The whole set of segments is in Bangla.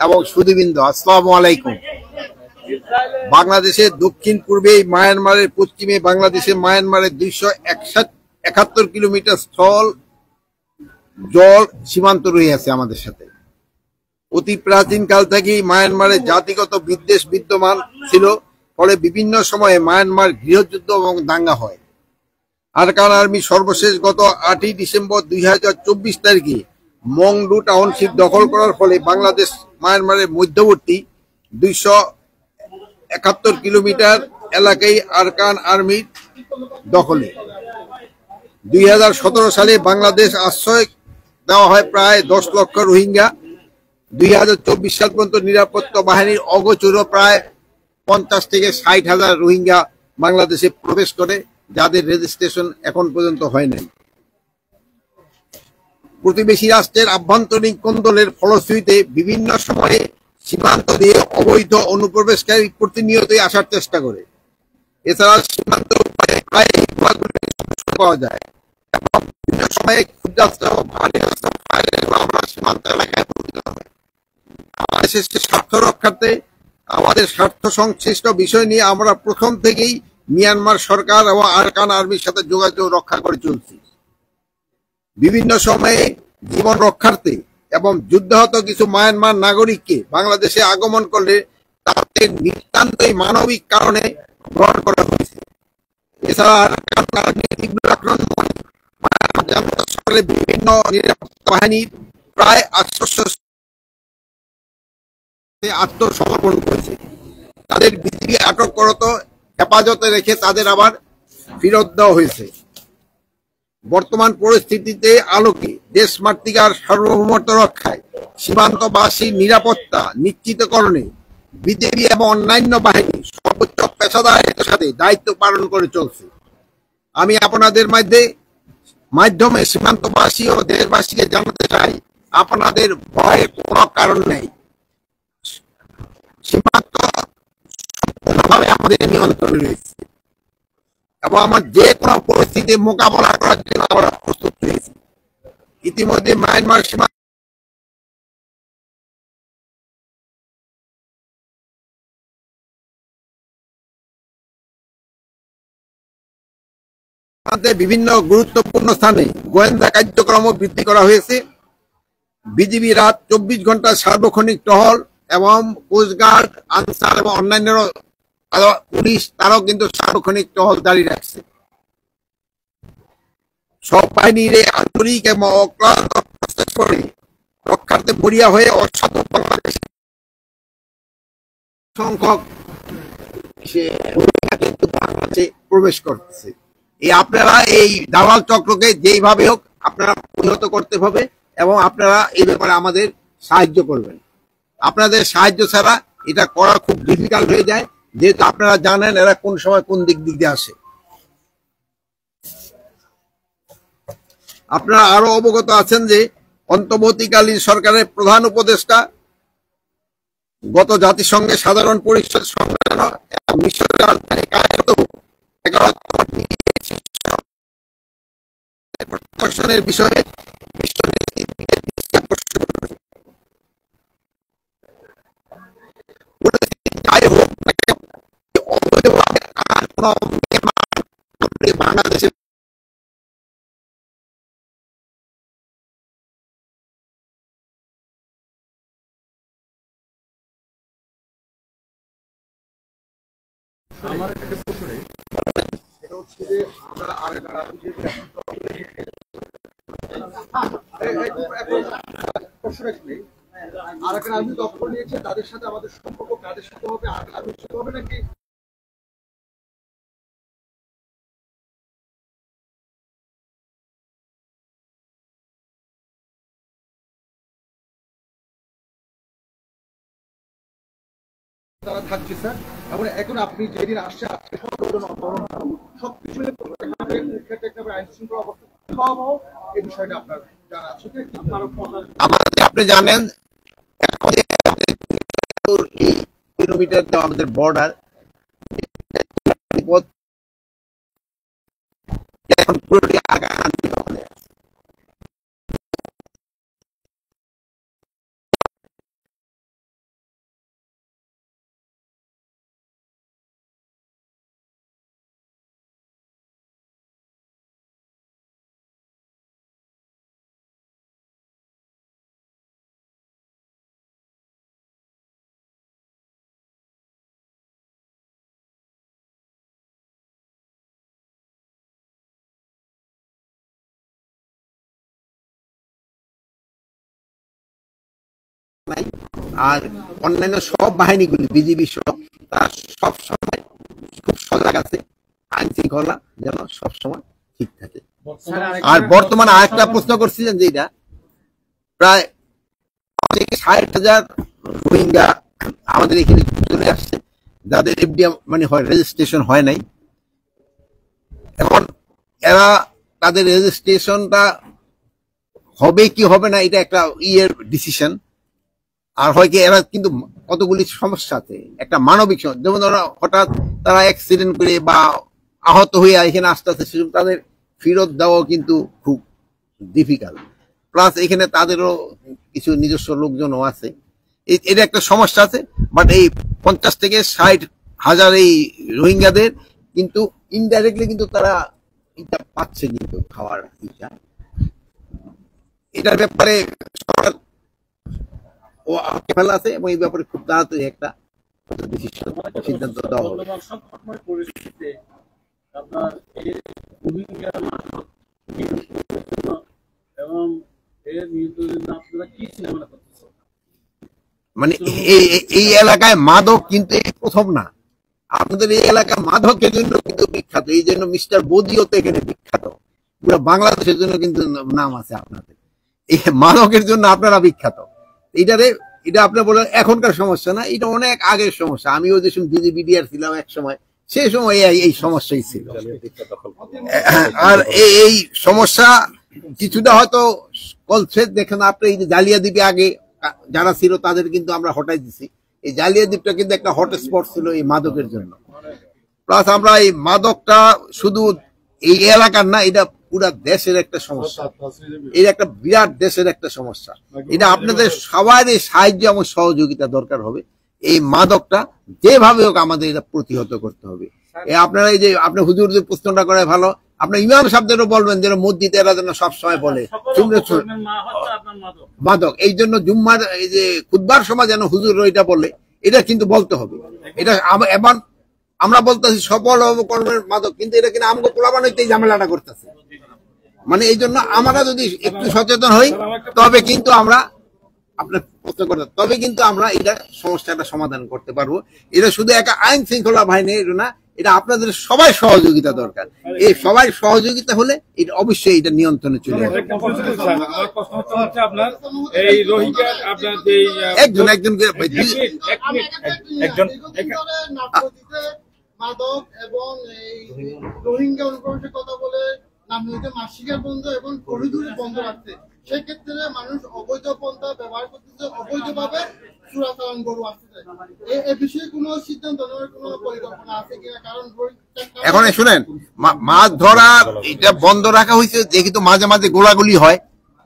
এবং সুধীবৃন্দ, আসসালামু আলাইকুম। বাংলাদেশের দক্ষিণ পূর্বে মায়ানমারের পশ্চিমে বাংলাদেশের মায়ানমারের 271 কিলোমিটার স্থল জল সীমান্ত রয়েছে আমাদের সাথে। অতি প্রাচীন কাল থেকেই মায়ানমারের জাতিগত বিদ্বেষ বিদ্যমান ছিল, ফলে বিভিন্ন সময়ে মায়ানমার গৃহযুদ্ধ এবং দাঙ্গা হয়। আরাকান আর্মি সর্বশেষ গত 8ই ডিসেম্বর 2024 তারিখে মংডু টাউনশিপ দখল করার ফলে বাংলাদেশ মায়ানমারের মধ্যবর্তী 271 কিলোমিটার এলাকায় আরাকান আর্মির দখলে। 2017 সালে বাংলাদেশ আশ্রয় দেওয়া হয় প্রায় 10 লক্ষ রোহিঙ্গা। 2024 সাল পর্যন্ত নিরাপত্তা বাহিনীর অগোচর প্রায় 50 থেকে 60,000 রোহিঙ্গা বাংলাদেশে প্রবেশ করে, যাদের রেজিস্ট্রেশন এখন পর্যন্ত হয় নাই। প্রতিবেশী রাষ্ট্রের আভ্যন্তরীণ কোন্দলের ফলশ্রুতিতে বিভিন্ন সময়ে সীমান্ত দিয়ে অবৈধ অনুপ্রবেশকারী প্রতিনিয়তই আসার চেষ্টা করে। এছাড়া সীমান্ত প্রায় পাওয়া যায় এবং বিভিন্ন সময়ে ক্ষুদ্রাস্ত্র ভারী অস্ত্র আমরা সীমান্ত এলাকায় পৌঁছতে হবে। আমাদের স্বার্থ রক্ষার্থে আমাদের স্বার্থ সংশ্লিষ্ট বিষয় নিয়ে আমরা প্রথম থেকেই মিয়ানমার সরকার এবং আরাকান আর্মির সাথে যোগাযোগ রক্ষা করে চলছি। বিভিন্ন সময়ে জীবন রক্ষার্থে এবং যুদ্ধাহত কিছু মায়ানমার নাগরিককে বাংলাদেশে আগমন করলে তাদের নিতান্তই মানবিক কারণে গ্রহণ করা হয়েছে। এছাড়া আরাকান আর্মির তীব্র আক্রমণ বিভিন্ন নিরাপত্তা বাহিনীর প্রায় আত্মসমর্পণ করেছে। তাদের বিজিবি আটক করত হেফাজতে রেখে তাদের আবার ফেরত দেওয়া হয়েছে। বর্তমান পরিস্থিতিতে আলোকে দেশমাতৃকার সার্বভৌমত্ব রক্ষায় সীমান্তবাসীর নিরাপত্তা নিশ্চিতকরণে বিজেপি এবং অন্যান্য বাহিনী সর্বোচ্চ পেশাদারের সাথে দায়িত্ব পালন করে চলছে। আমি আপনাদের মাধ্যমে সীমান্তবাসী ও দেশবাসীকে জানাতে চাই, আপনাদের ভয়ের কোনো কারণ নেই। সীমান্ত সম্পূর্ণভাবে আমাদের নিয়ন্ত্রণে রয়েছে এবং আমার যে কোনো পরিস্থিতি মোকাবেলা করার জন্য আমরা প্রস্তুত রয়েছি। ইতিমধ্যে মায়ানমার সীমান্ত বিভিন্ন গুরুত্বপূর্ণ স্থানে গোয়েন্দা কার্যক্রম বৃদ্ধি করা হয়েছে। বিজিবি রাত 24 ঘন্টা সার্বক্ষণিক টহল এবং কোস্টগার্ড, আনসার এবং অন্যান্য পুলিশ তারাও কিন্তু সার্বক্ষণিক টহল জারি রাখছে। সব বাহিনীর আন্তরিক এবং অক্লান্ত রক্ষার্থে বরিয়া হয়ে অসাধু বাংলাদেশ সংখ্যক কিন্তু বাংলাদেশে প্রবেশ করতেছে। আপনারা এই দালাল চক্রকে যেইভাবে হোক আপনারা প্রতিহত করতে হবে এবং আপনারা এই ব্যাপারে আমাদের সাহায্য করবেন। আপনাদের সাহায্য ছাড়া এটা করা খুব ডিফিকাল্ট হয়ে যায়, যেহেতু আপনারা জানেন এরা কোন সময় কোন দিক দিয়ে আসে। আপনারা আরো অবগত আছেন যে অন্তর্বর্তীকালীন সরকারের প্রধান উপদেষ্টা গত জাতিসংঘের সাধারণ পরিষদ সম্মেলন এবং মিশরের রাজধানী কায়রোতে প্রশাসনের বিষয়ে যাই হোক বাংলাদেশে আমার একটা প্রশ্ন এটা হচ্ছে যে আমরা আরাকান আর্মি দখল নিয়েছে, তাদের সাথে আমাদের সম্পর্ক কাদের সাথে হবে? আর্মির সাথে হবে নাকি তারা থাকছে? স্যার, এখন আপনি যেদিন আসছে সবকিছু আইন শৃঙ্খলা অবস্থা এই বিষয়টা আপনার জানা আছে? আপনি জানেন কিলোমিটার আমাদের বর্ডার এখন পুরোটি আগা আর অন্যান্য সব বাহিনীগুলি বিজিবি সব তারা সবসময় খুব সজাগ আছে, আইন শৃঙ্খলা যেন সবসময় ঠিক থাকে। আর বর্তমানে আরেকটা প্রশ্ন করছিলেন যে এটা প্রায় 60,000 রোহিঙ্গা আমাদের এখানে চলে আসছে, যাদের এফডিএম মানে হয় রেজিস্ট্রেশন হয় নাই। এখন এরা তাদের রেজিস্ট্রেশনটা হবে কি হবে না এটা একটা ইয়ের ডিসিশন। আর হয় কি এরা কিন্তু কতগুলি সমস্যা আছে, একটা মানবিক সমস্যা, যেমন ওরা হঠাৎ তারা অ্যাক্সিডেন্ট করে বা আহত হয়ে এখানে আসতে আসতে সেজন্য তাদের ফেরত দেওয়াও কিন্তু খুব ডিফিকাল্ট। প্লাস এখানে তাদেরও কিছু নিজস্ব লোকজনও আছে, এটা একটা সমস্যা আছে। বাট এই 50 থেকে 60,000 এই রোহিঙ্গাদের কিন্তু ইনডাইরেক্টলি কিন্তু তারা এটা পাচ্ছে কিন্তু খাওয়ার ইচ্ছা। এটার ব্যাপারে সরকার ও ফেলা আছে এবং এই ব্যাপারে খুব তাড়াতাড়ি একটা সিদ্ধান্ত দেওয়া হবে। মানে এই এলাকায় মাদক কিন্তু প্রথম না, আপনাদের এই এলাকা মাদকের জন্য কিন্তু বিখ্যাত। এই জন্য মিস্টার বদিও তো এখানে বিখ্যাত, পুরো বাংলাদেশের জন্য কিন্তু নাম আছে আপনাদের। এই মাদকের জন্য আপনারা বিখ্যাত। এটা আপনি বলেন এখনকার সমস্যা না, এটা অনেক আগের সমস্যা। আমিও যে বিডিআর ছিলাম এক সময়, সেই সময় এই সমস্যাই ছিল। আর এই সমস্যা কিছুটা হয়তো কলছে। দেখেন আপনি এই যে জালিয়াদ্বীপে আগে যারা ছিল তাদের কিন্তু আমরা হটাই দিছি। এই জালিয়াদ্বীপটা কিন্তু একটা হটস্পট ছিল এই মাদকের জন্য। প্লাস আমরা এই মাদকটা শুধু এই এলাকার না, এটা পুরা দেশের একটা সমস্যা, এটা একটা বিরাট দেশের একটা সমস্যা। এটা আপনাদের সবারই সাহায্য এবং সহযোগিতা দরকার হবে। এই মাদকটা যেভাবে হোক আমাদের এটা প্রতিহত করতে হবে। আপনারা এই যে আপনি হুজুরদের প্রশ্নটা করে ভালো, আপনার ইমাম সাহেবদেরও বলবেন যেন মসজিদে এরা যেন সবসময় বলে মাদক। এই জন্য জুম্মার এই যে খুতবার সময় যেন হুজুর এটা বলে, এটা কিন্তু বলতে হবে। এটা এবার আমরা বলতেছি সফল কর্মের মাদক, কিন্তু এটা কিনা আমাকে পোলাবান হইতে ঝামেলাটা করতেছে। মানে এই জন্য আমরা যদি একটু সচেতন হই তবে কিন্তু আমরা আপনার প্রশ্ন করতে তবে কিন্তু আমরা এটা সমস্যাটা সমাধান করতে পারবো। এটা শুধু একটা আইন শৃঙ্খলা বাহিনী না, এটা আপনাদের সবাই সহযোগিতা দরকার। এই সবাই সহযোগিতা হলে এটা অবশ্যই এটা নিয়ন্ত্রণে চলে আসবে। মাদক এবং এই রোহিঙ্গা অনুপ্রবেশের কথা বলে মাসিকের বন্ধ এবং করিডোরে বন্ধ রাখতে, সেক্ষেত্রে মানুষ অবৈধ পন্থা ব্যবহার করতেছে, অবৈধভাবে চোরাচালান গরু আসতেছে। এই বিষয়ে কোনো সিদ্ধান্ত নেওয়ার কোনো পরিকল্পনা আছে কিনা? কারণ এখন শুনেন, মাছ ধরা এটা বন্ধ রাখা হয়েছে, দেখি তো মাঝে মাঝে গোলাগুলি হয়,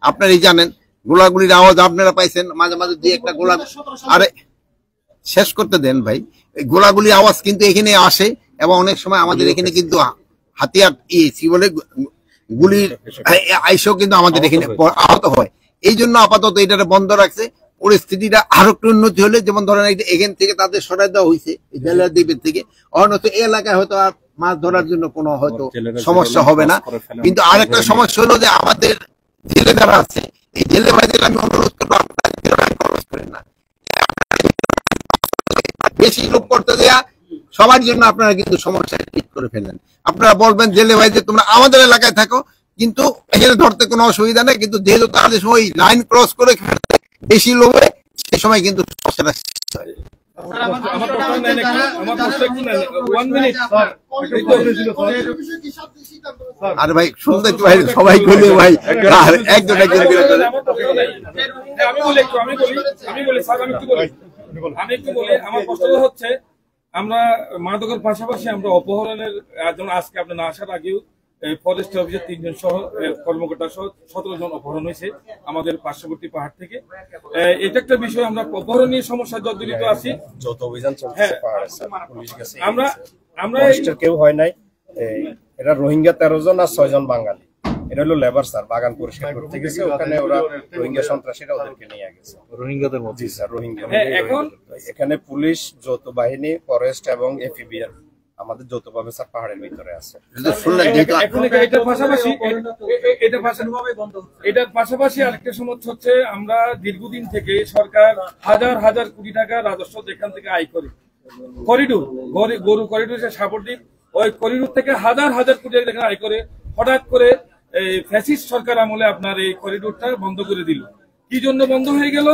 আপনারাই জানেন। গোলাগুলির আওয়াজ আপনারা পাইছেন, মাঝে মাঝে দিয়ে একটা গোলা। আরে শেষ করতে দেন ভাই। গোলাগুলি আওয়াজ কিন্তু এখানে আসে এবং অনেক সময় আমাদের এখানে কিন্তু হাতিয়ার কি বলে গুলির আইসেও কিন্তু আমাদের এখানে আহত হয়। এই জন্য আপাতত এটা বন্ধ রাখছে। পরিস্থিতিটা আরো একটু উন্নতি হলে, যেমন ধরেন এখান থেকে তাদের সরাই দেওয়া হয়েছে জেলাদ্বীপের থেকে, অন্যত এই এলাকায় হয়তো আর মাছ ধরার জন্য কোনো হয়তো সমস্যা হবে না। কিন্তু আরেকটা সমস্যা হলো যে আমাদের জেলে যারা আছে, এই জেলে ভাইদের আমি অনুরোধ করবো আপনারা খরচ করেন না, বেশি লোক করতে দেয়া সবার জন্য আপনারা কিন্তু সমস্যা ঠিক করে ফেলেন। আপনারা বলবেন জেলে ভাই যে তোমরা আমাদের এলাকায় থাকো, কিন্তু এখানে ধরতে কোনো অসুবিধা নেই। কিন্তু যেহেতু তাদের সময় লাইন ক্রস করে বেশি লোভে, সেই সময় কিন্তু সমস্যাটা আরে ভাই শুনতে ভাই সবাই বলে ভাই একজন আমি একটু বলি। আমার প্রশ্ন হচ্ছে, আমরা মাদকের পাশাপাশি আমরা অপহরণের জন্য আজকে আপনি না আসার আগেও ফরেস্ট অফিসের 3 জন সহ কর্মকর্তা সহ 17 জন অপহরণ হয়েছে আমাদের পার্শ্ববর্তী পাহাড় থেকে। এটা একটা বিষয়, আমরা অপহরণীয় সমস্যা জর্জরিত আছি। যৌথ অভিযান চলছে আমরা কেউ হয় নাই। এরা রোহিঙ্গা 13 জন আর 6 জন বাঙালি। এটা হলো লেবার স্যার, বাগান পরিষ্কার করতে গেছে, ওখানে ওরা রোহিঙ্গা সন্ত্রাসীরা ওদেরকে নিয়ে গেছে। রোহিঙ্গাদের মধ্যে স্যার রোহিঙ্গা। এখন এখানে পুলিশ, যৌথ বাহিনী, ফরেস্ট এবং এফবিআর আমাদের যৌথভাবে স্যার পাহাড়ের ভিতরে আছে। শুনলেন যেহেতু এখন এটার পাশাপাশি আরেকটা সমস্যা হচ্ছে, আমরা দীর্ঘদিন থেকে সরকার হাজার হাজার কোটি টাকা রাজস্ব যেখান থেকে আয় করে, করিডোর গরু করিডোর সাপোর্টিভ, ওই করিডোর থেকে হাজার হাজার কোটি টাকা আয় করে হঠাৎ করে এই ফ্যাসিস্ট সরকার আমলে আপনার এই করিডোরটা বন্ধ করে দিল। কি জন্য বন্ধ হয়ে গেল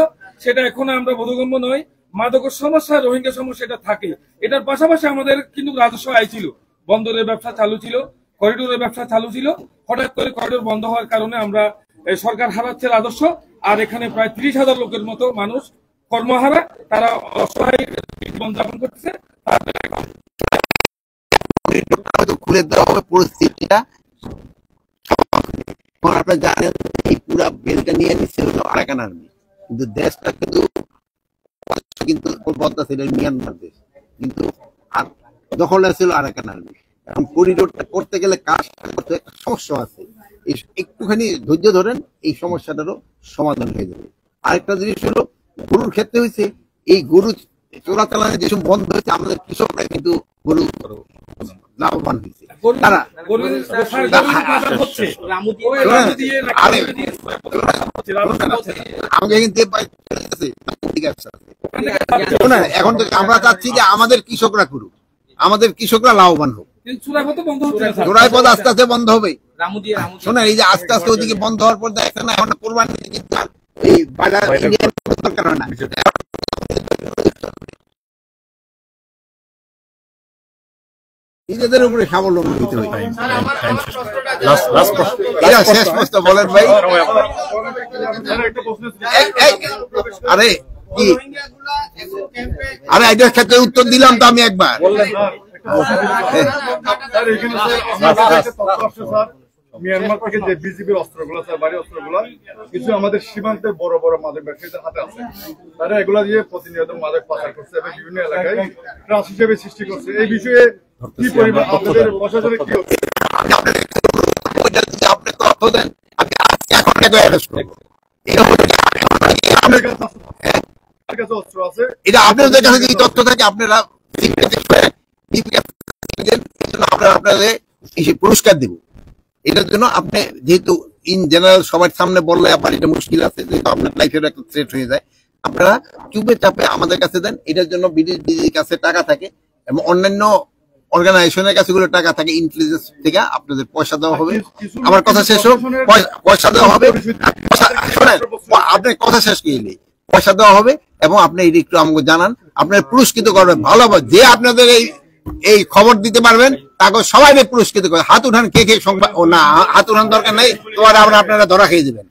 সেটা এখন আমরা বোধগম্য নয়। মাদকের সমস্যা, রোহিঙ্গা সমস্যা এটা থাকে। এটার পাশাপাশি আমাদের কিন্তু রাজস্ব আয় ছিল, বন্দরের ব্যবসা চালু ছিল, করিডোরের ব্যবসা চালু ছিল। হঠাৎ করে করিডোর বন্ধ হওয়ার কারণে আমরা সরকার হারাচ্ছে রাজস্ব, আর এখানে প্রায় 30,000 লোকের মতো মানুষ কর্মহারা, তারা অসহায় জীবন যাপন করতেছে। খুলে দেওয়া হবে পরিস্থিতিটা। আপনারা জানেন এই পুরা বেলটা নিয়ে নিচ্ছে হলো আরাকান আর্মি, কিন্তু দেশটা কিন্তু বদলাছে, এটা মিয়ানমার দেশ, কিন্তু দখলে ছিল আরাকান আর্মি। এখন করিডোরটা করতে গেলে কাজ করতে সমস্যা আছে, একটুখানি ধৈর্য ধরেন, এই সমস্যাটারও সমাধান হয়ে যাবে। আরেকটা জিনিস হলো গরুর ক্ষেত্রে হয়েছে, এই গরু চোরাচালানে যেসব বন্ধ হয়েছে, আমাদের কৃষকরা কিন্তু গরু লাভবান হয়েছে। তারা এখন তো আমরা চাচ্ছি যে আমাদের কৃষকরা করুক, আমাদের কৃষকরা লাভবান হোক। চোরাই পথ আস্তে আস্তে বন্ধ হবে। শোনেন, এই যে আস্তে আস্তে ওদিকে বন্ধ হওয়ার পর দেখেন না, এখন কোরবানি এই বাজার দরকার হয় না, নিজেদের উপরে স্বাবলম্বী হতে হবে। শেষ প্রশ্ন বলেন ভাই। আরে কি, আরে এটার ক্ষেত্রে উত্তর দিলাম তো আমি একবার। মিয়ানমার থেকে যে বিজিবির অস্ত্রগুলো, ভারী অস্ত্রগুলো কিছু আমাদের সীমান্তে বড় বড় মাদক ব্যবসায়ীদের হাতে আছে। তারা এগুলা দিয়ে প্রতিনিয়ত মাদক পাচার করছে এবং বিভিন্ন এলাকায় ট্রাস হিসেবে সৃষ্টি করছে। এই বিষয়ে কি পরিমাণ আপনাদের প্রশাসনের কি হচ্ছে? আপনি তথ্য দেন, আমি এখন অস্ত্র আছে, এটা আপনাদের কাছে যদি তথ্য থাকে আপনারা আপনাদের পুরস্কার দেব। এটার জন্য আপনি যেহেতু ইন জেনারেল সবার সামনে বললে আপনার এটা মুশকিল আছে, যেহেতু আপনার লাইফের একটা থ্রেট হয়ে যায়, আপনারা চুপে চাপে আমাদের কাছে দেন। এটার জন্য বিডির কাছে টাকা থাকে এবং অন্যান্য অর্গানাইজেশনের কাছে গুলো টাকা থাকে, ইন্টেলিজেন্স থেকে আপনাদের পয়সা দেওয়া হবে। আমার কথা শেষ হোক, পয়সা দেওয়া হবে। শোনেন, আপনার কথা শেষ করলে পয়সা দেওয়া হবে এবং আপনি এটা একটু আমাকে জানান, আপনার পুরস্কৃত করবেন ভালোভাবে। যে আপনাদের এই খবর দিতে পারবেন তাকে সবাই পুরস্কৃত করে। হাত উঠান, কে কে সংবাদ, ও না হাত উঠান দরকার নেই, তোমার আপনারা ধরা খেয়ে যাবেন।